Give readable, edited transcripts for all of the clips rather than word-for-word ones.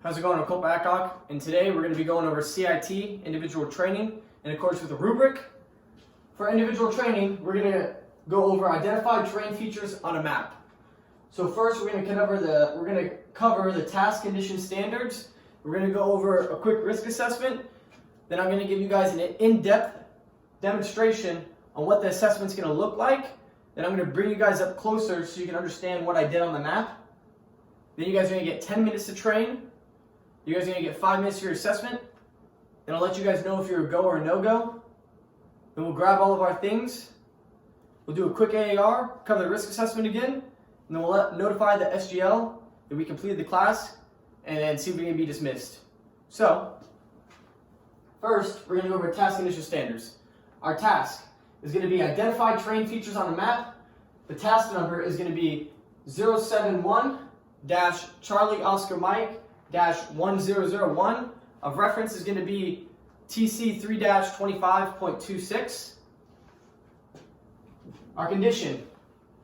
How's it going? I'm Colt Babcock, and today we're going to be going over CIT, individual training, in accordance with the rubric. For individual training, we're going to go over identified terrain features on a map. So first, we're going to cover the task condition standards. We're going to go over a quick risk assessment. Then I'm going to give you guys an in-depth demonstration on what the assessment's going to look like. Then I'm going to bring you guys up closer so you can understand what I did on the map. Then you guys are going to get 10 minutes to train. You guys are going to get 5 minutes for your assessment. Then I'll let you guys know if you're a go or a no-go. Then we'll grab all of our things. We'll do a quick AAR, cover the risk assessment again, and then we'll notify the SGL that we completed the class, and then see if we can be dismissed. So, first, we're going to go over task condition standards. Our task is going to be identify terrain features on the map. The task number is going to be 071-Charlie Oscar Mike -1001. Of reference is going to be TC 3-25.26. Our condition: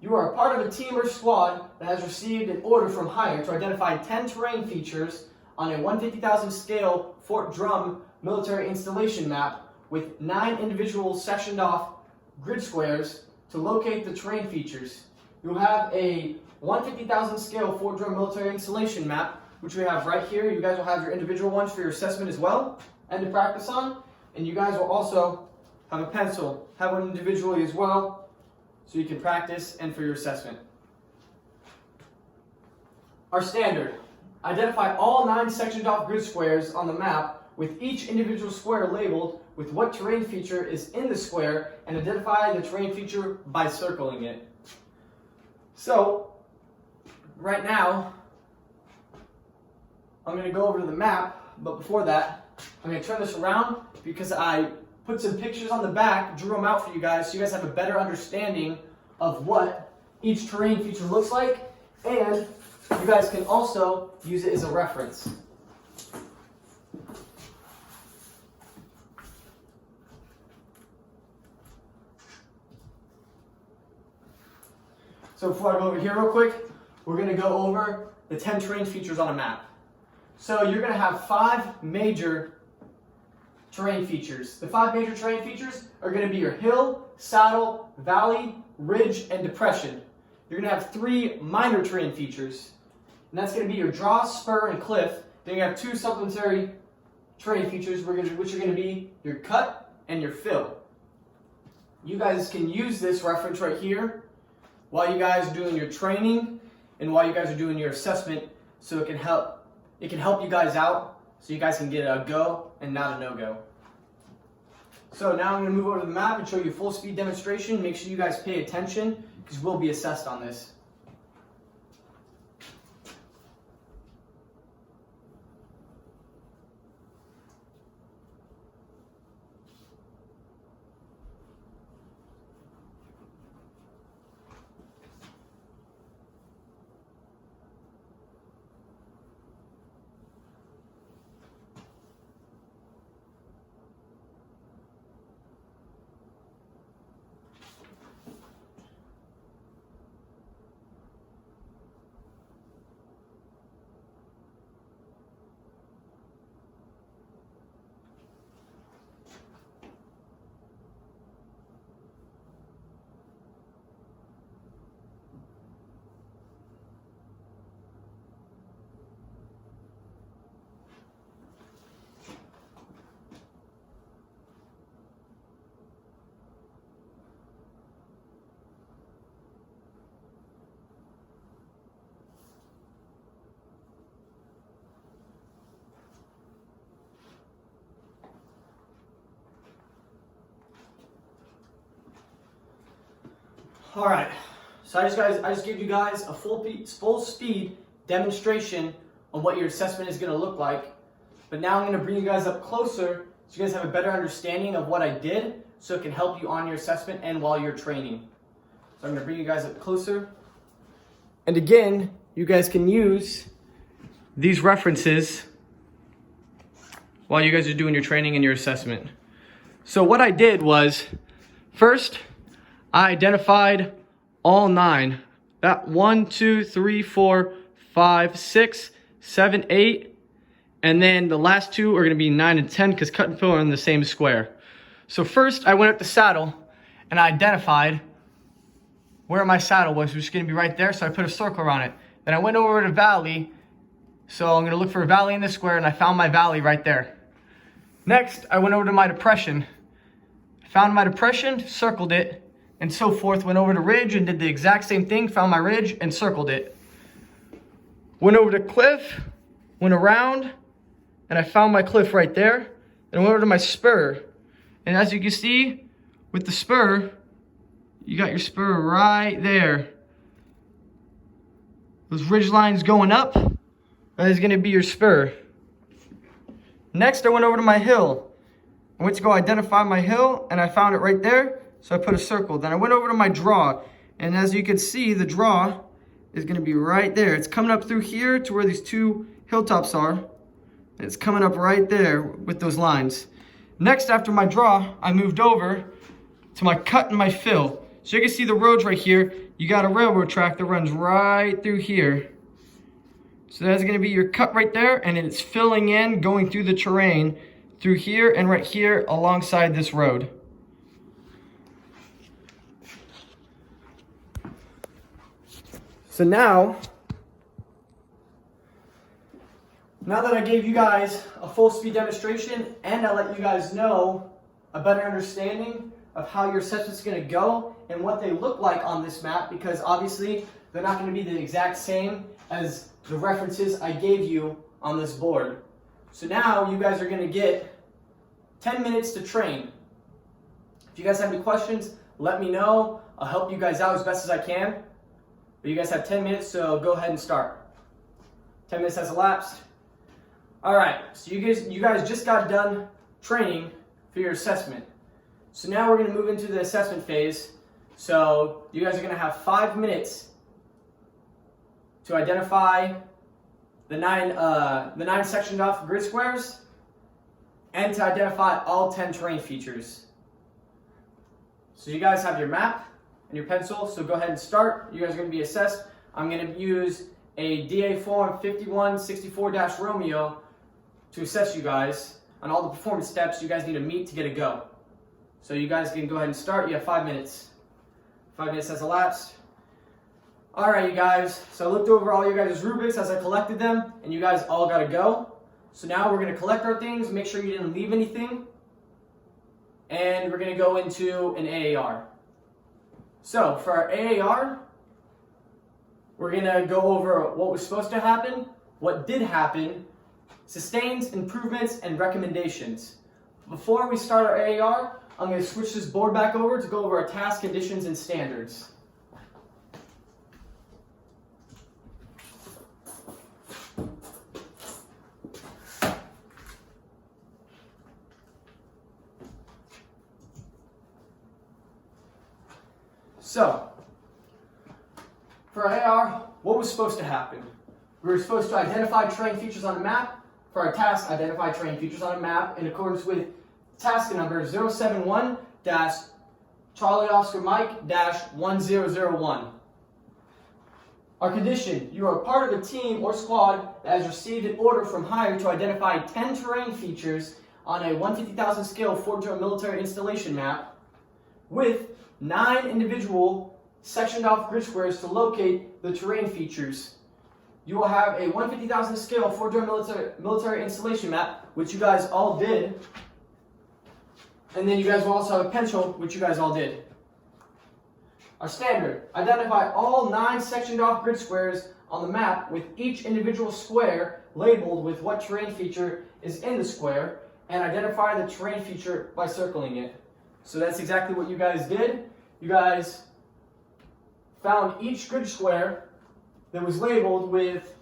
you are a part of a team or squad that has received an order from higher to identify 10 terrain features on a 150,000 scale Fort Drum military installation map with 9 individual sectioned off grid squares to locate the terrain features. You'll have a 150,000 scale Fort Drum military installation map, which we have right here. You guys will have your individual ones for your assessment as well and to practice on. And you guys will also have a pencil, have one individually as well, so you can practice and for your assessment. Our standard: identify all 9 sectioned off grid squares on the map with each individual square labeled with what terrain feature is in the square, and identify the terrain feature by circling it. So, right now, I'm going to go over to the map, but before that, I'm going to turn this around because I put some pictures on the back, drew them out for you guys so you guys have a better understanding of what each terrain feature looks like, and you guys can also use it as a reference. So before I go over here real quick, we're going to go over the 10 terrain features on a map. So you're going to have 5 major terrain features. The 5 major terrain features are going to be your hill, saddle, valley, ridge, and depression. You're going to have 3 minor terrain features, and that's going to be your draw, spur, and cliff. Then you have 2 supplementary terrain features, which are going to be your cut and your fill. You guys can use this reference right here while you guys are doing your training and while you guys are doing your assessment, so it can help you guys out so you guys can get a go and not a no-go. So now I'm going to move over to the map and show you a full speed demonstration. Make sure you guys pay attention because we'll be assessed on this. All right, so I just gave you guys a full speed demonstration on what your assessment is going to look like. But now I'm going to bring you guys up closer so you guys have a better understanding of what I did, so it can help you on your assessment and while you're training. So I'm going to bring you guys up closer. And again, you guys can use these references while you guys are doing your training and your assessment. So what I did was, first, I identified all 9. That 1, 2, 3, 4, 5, 6, 7, 8, And then the last two are going to be 9 and 10 because cut and fill are in the same square. So first I went up the saddle and I identified where my saddle was, which is going to be right there. So I put a circle around it. Then I went over to valley. So I'm going to look for a valley in the square, and I found my valley right there. Next, I went over to my depression. Found my depression, circled it, and so forth. Went over to ridge and did the exact same thing. Found my ridge and circled it. Went over to cliff, went around, and I found my cliff right there. Then I went over to my spur. And as you can see, with the spur, you got your spur right there. Those ridge lines going up, that is going to be your spur. Next, I went over to my hill. I went to go identify my hill, and I found it right there, so I put a circle. Then I went over to my draw, and as you can see, the draw is going to be right there. It's coming up through here to where these two hilltops are, and it's coming up right there with those lines. Next, after my draw, I moved over to my cut and my fill. So you can see the roads right here. You got a railroad track that runs right through here. So that's going to be your cut right there, and it's filling in, going through the terrain, through here and right here alongside this road. So now that I gave you guys a full speed demonstration and I let you guys know a better understanding of how your assessment's going to go and what they look like on this map, because obviously they're not going to be the exact same as the references I gave you on this board. So now you guys are going to get 10 minutes to train. If you guys have any questions, let me know. I'll help you guys out as best as I can. But you guys have 10 minutes, so go ahead and start. 10 minutes has elapsed. All right, so you guys just got done training for your assessment. So now we're going to move into the assessment phase. So you guys are going to have 5 minutes to identify the nine sectioned off grid squares and to identify all 10 terrain features. So you guys have your map and your pencil, so go ahead and start. You guys are going to be assessed. I'm going to use a DA form 5164-Romeo to assess you guys on all the performance steps you guys need to meet to get a go. So you guys can go ahead and start. You have 5 minutes. 5 minutes has elapsed. Alright, you guys, so I looked over all your guys' rubrics as I collected them, and you guys all got to go. So now we're going to collect our things, make sure you didn't leave anything, and we're going to go into an AAR. So for our AAR, we're going to go over what was supposed to happen, what did happen, sustains, improvements, and recommendations. Before we start our AAR, I'm going to switch this board back over to go over our task, conditions, and standards. So, for our AR, what was supposed to happen? We were supposed to identify terrain features on a map. For our task, identify terrain features on a map in accordance with task number 071-Charlie Oscar Mike-1001. Our condition, you are part of a team or squad that has received an order from higher to identify 10 terrain features on a 150,000 scale Fort military installation map with 9 individual sectioned off grid squares to locate the terrain features. You will have a 150,000 scale Fort military installation map, which you guys all did. And then you guys will also have a pencil, which you guys all did. Our standard, identify all 9 sectioned off grid squares on the map with each individual square labeled with what terrain feature is in the square, and identify the terrain feature by circling it. So that's exactly what you guys did. You guys found each grid square that was labeled with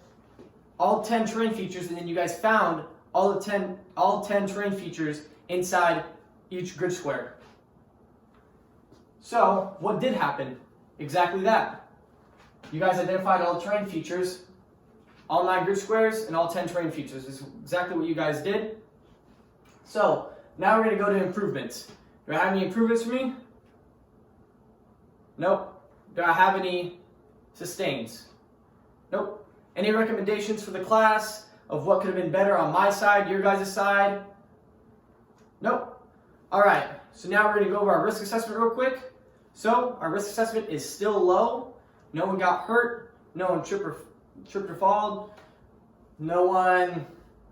all 10 terrain features, and then you guys found all 10 terrain features inside each grid square. So, what did happen? Exactly that. You guys identified all the terrain features, all 9 grid squares, and all 10 terrain features. This is exactly what you guys did. So, now we're going to go to improvements. Do I have any improvements for me? Nope. Do I have any sustains? Nope. Any recommendations for the class? of what could have been better on my side, your guys' side? Nope. All right, so now we're going to go over our risk assessment real quick. So our risk assessment is still low. No one got hurt. No one tripped or falled. No one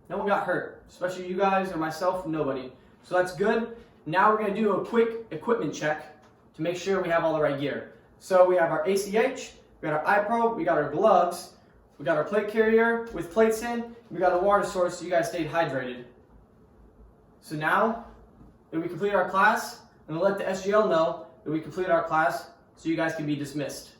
got hurt, especially you guys or myself, nobody. So that's good. Now we're going to do a quick equipment check to make sure we have all the right gear. So we have our ACH, we got our eye probe, we got our gloves, we got our plate carrier with plates in, we got a water source so you guys stayed hydrated. So now that we completed our class, I'm going to let the SGL know that we completed our class so you guys can be dismissed.